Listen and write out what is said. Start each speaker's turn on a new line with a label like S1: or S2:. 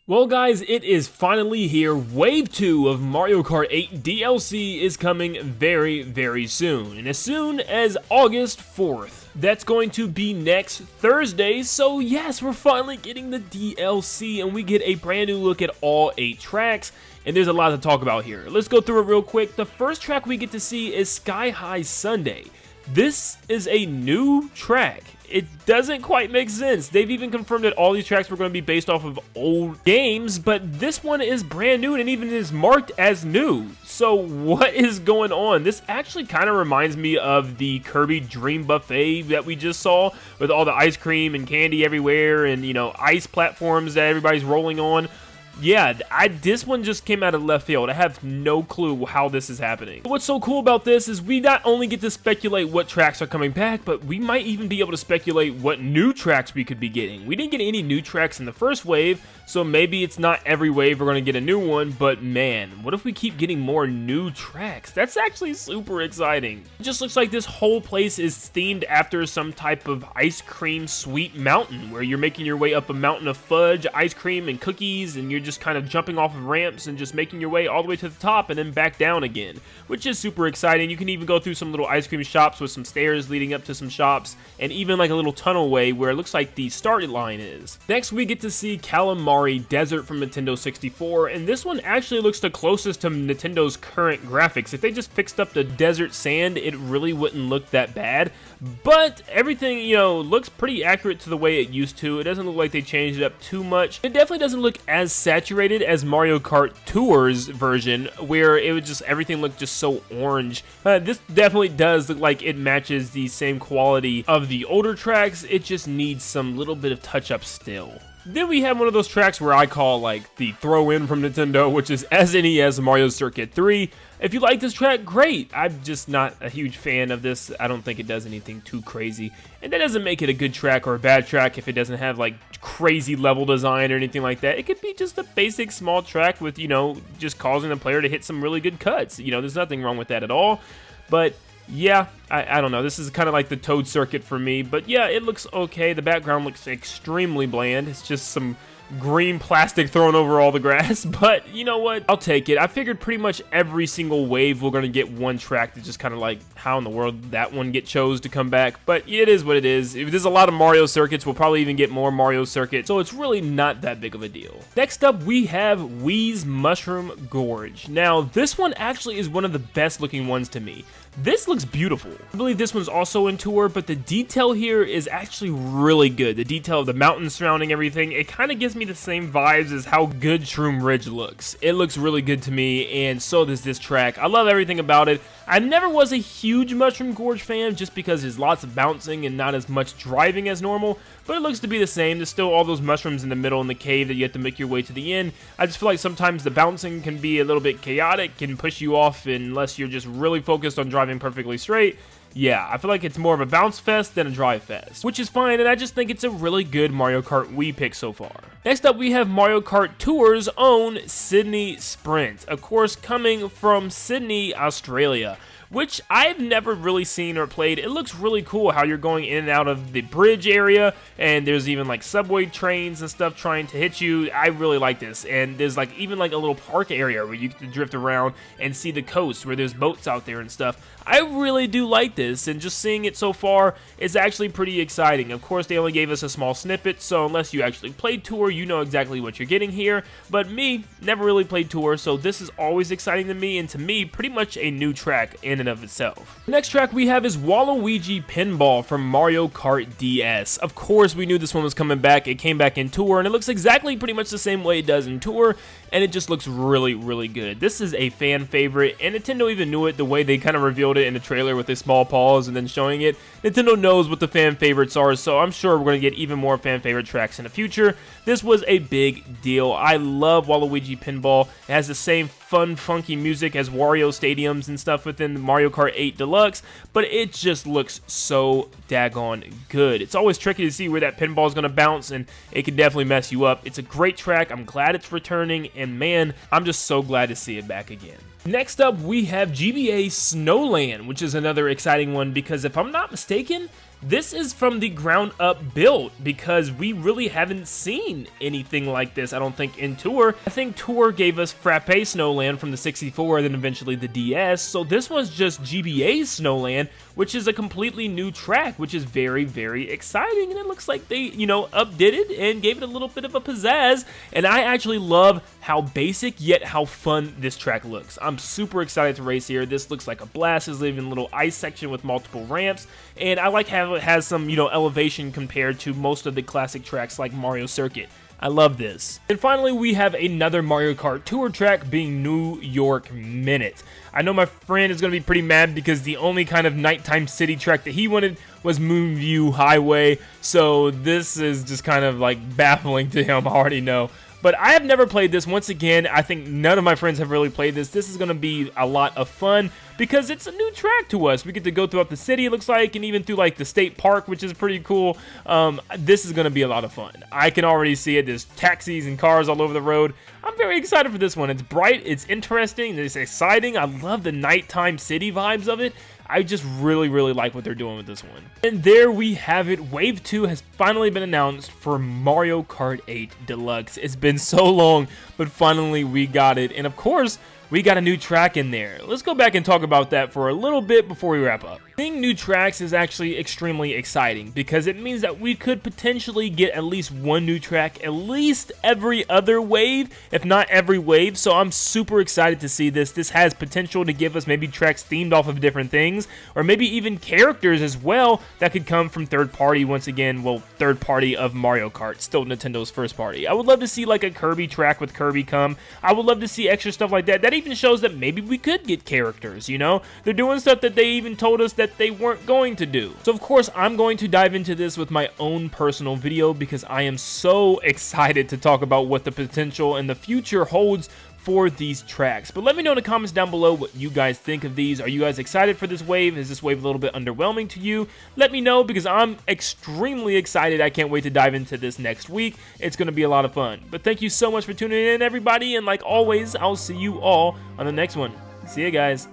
S1: Well guys, it is finally here. Wave 2 of Mario Kart 8 DLC is coming very soon. And as soon as August 4th. That's going to be next Thursday. So yes, we're finally getting the DLC and we get a brand new look at all 8 tracks. And there's a lot to talk about here. Let's go through it real quick. The first track we get to see is Sky High Sunday. This is a new track. It doesn't quite make sense. They've even confirmed that all these tracks were going to be based off of old games, but this one is brand new and even is marked as new. So what is going on? This actually kind of reminds me of the Kirby Dream Buffet that we just saw with all the ice cream and candy everywhere and, you know, ice platforms that everybody's rolling on. Yeah, this one just came out of left field. I have no clue how this is happening. What's so cool about this is we not only get to speculate what tracks are coming back, but we might even be able to speculate what new tracks we could be getting. We didn't get any new tracks in the first wave, so maybe it's not every wave we're going to get a new one, but man, what if we keep getting more new tracks? That's actually super exciting. It just looks like this whole place is themed after some type of ice cream sweet mountain, where you're making your way up a mountain of fudge, ice cream, and cookies, and you're just kind of jumping off of ramps and just making your way all the way to the top and then back down again, which is super exciting. You can even go through some little ice cream shops with some stairs leading up to some shops, and even like a little tunnel way where it looks like the start line is. Next, we get to see Calamari Desert from Nintendo 64, and this one actually looks the closest to Nintendo's current graphics. If they just fixed up the desert sand, it really wouldn't look that bad, but everything, you know, looks pretty accurate to the way it used to. It doesn't look like they changed it up too much. It definitely doesn't look as saturated as Mario Kart Tour's version, where it would just, everything looked just so orange. This definitely does look like it matches the same quality of the older tracks. It just needs some little bit of touch-up still. Then we have one of those tracks where I call like the throw-in from Nintendo, which is SNES Mario Circuit 3. If you like this track, great. I'm just not a huge fan of this. I don't think it does anything too crazy. And that doesn't make it a good track or a bad track if it doesn't have like crazy level design or anything like that. It could be just a basic small track with, you know, just causing the player to hit some really good cuts. You know, there's nothing wrong with that at all. But yeah, I don't know. This is kind of like the Toad Circuit for me. But yeah, it looks okay. The background looks extremely bland. It's just some green plastic thrown over all the grass, but you know what? I'll take it. I figured pretty much every single wave we're going to get one track that's just kind of like, how in the world that one get chose to come back? But it is what it is. If there's a lot of Mario circuits, we'll probably even get more Mario circuits, so it's really not that big of a deal. Next up, we have Wii's Mushroom Gorge. Now, this one actually is one of the best looking ones to me. This looks beautiful. I believe this one's also in Tour, but the detail here is actually really good. The detail of the mountains surrounding everything, it kind of gives me the same vibes as how good Shroom Ridge looks. It looks really good to me, and so does this track. I love everything about it. I never was a huge Mushroom Gorge fan just because there's lots of bouncing and not as much driving as normal, but it looks to be the same. There's still all those mushrooms in the middle in the cave that you have to make your way to the end. I just feel like sometimes the bouncing can be a little bit chaotic, can push you off unless you're just really focused on driving perfectly straight. Yeah, I feel like it's more of a bounce fest than a drive fest, which is fine, and I just think it's a really good Mario Kart Wii pick so far. Next up, we have Mario Kart Tour's own Sydney Sprint, of course coming from Sydney, Australia, which I've never really seen or played. It looks really cool how you're going in and out of the bridge area, and there's even like subway trains and stuff trying to hit you. I really like this, and there's like even like a little park area where you can drift around and see the coast where there's boats out there and stuff. I really do like this, and just seeing it so far is actually pretty exciting. Of course, they only gave us a small snippet, so unless you actually played Tour, you know exactly what you're getting here. But me, never really played Tour, so this is always exciting to me, and to me, pretty much a new track in and of itself. The next track we have is Waluigi Pinball from Mario Kart DS. Of course, we knew this one was coming back. It came back in Tour, and it looks exactly pretty much the same way it does in Tour, and it just looks really good. This is a fan favorite, and Nintendo even knew it the way they kind of revealed it in the trailer with his small paws and then showing it. Nintendo knows what the fan favorites are, so I'm sure we're going to get even more fan favorite tracks in the future. This was a big deal. I love Waluigi Pinball. It has the same fun, funky music as Wario Stadiums and stuff within the Mario Kart 8 Deluxe, but it just looks so daggone good. It's always tricky to see where that pinball is going to bounce, and it can definitely mess you up. It's a great track. I'm glad it's returning, and man, I'm just so glad to see it back again. Next up, we have GBA Snowland, which is another exciting one because if I'm not mistaken, this is from the ground up build because we really haven't seen anything like this, I don't think, in Tour. I think Tour gave us Frappe Snowland from the 64, then eventually the DS, so this was just GBA Snowland, which is a completely new track, which is very, very exciting, and it looks like they, updid it and gave it a little bit of a pizzazz, and I actually love how basic yet how fun this track looks. I'm super excited to race here. This looks like a blast. There's even a little ice section with multiple ramps, and I like how it has some, elevation compared to most of the classic tracks like Mario Circuit. I love this. And finally, we have another Mario Kart Tour track being New York Minute. I know my friend is going to be pretty mad because the only kind of nighttime city track that he wanted was Moonview Highway, so this is just kind of like baffling to him, I already know. But I have never played this. Once again, I think none of my friends have really played this. This is going to be a lot of fun because it's a new track to us. We get to go throughout the city, it looks like, and even through like the state park, which is pretty cool. This is going to be a lot of fun. I can already see it. There's taxis and cars all over the road. I'm very excited for this one. It's bright, it's interesting, it's exciting. I love the nighttime city vibes of it. I just really, really like what they're doing with this one. And there we have it. Wave 2 has finally been announced for Mario Kart 8 Deluxe. It's been so long, but finally we got it. And of course, we got a new track in there. Let's go back and talk about that for a little bit before we wrap up. Seeing new tracks is actually extremely exciting because it means that we could potentially get at least one new track at least every other wave, if not every wave, so I'm super excited to see this. This has potential to give us maybe tracks themed off of different things, or maybe even characters as well that could come from third party once again, well, third party of Mario Kart, still Nintendo's first party. I would love to see like a Kirby track with Kirby come. I would love to see extra stuff like that. That even shows that maybe we could get characters, They're doing stuff that they even told us that they weren't going to do. So of course, I'm going to dive into this with my own personal video because I am so excited to talk about what the potential and the future holds for these tracks. But let me know in the comments down below what you guys think of these. Are you guys excited for this wave? Is this wave a little bit underwhelming to you? Let me know because I'm extremely excited. I can't wait to dive into this next week. It's going to be a lot of fun. But thank you so much for tuning in, everybody, and like always, I'll see you all on the next one. See you guys.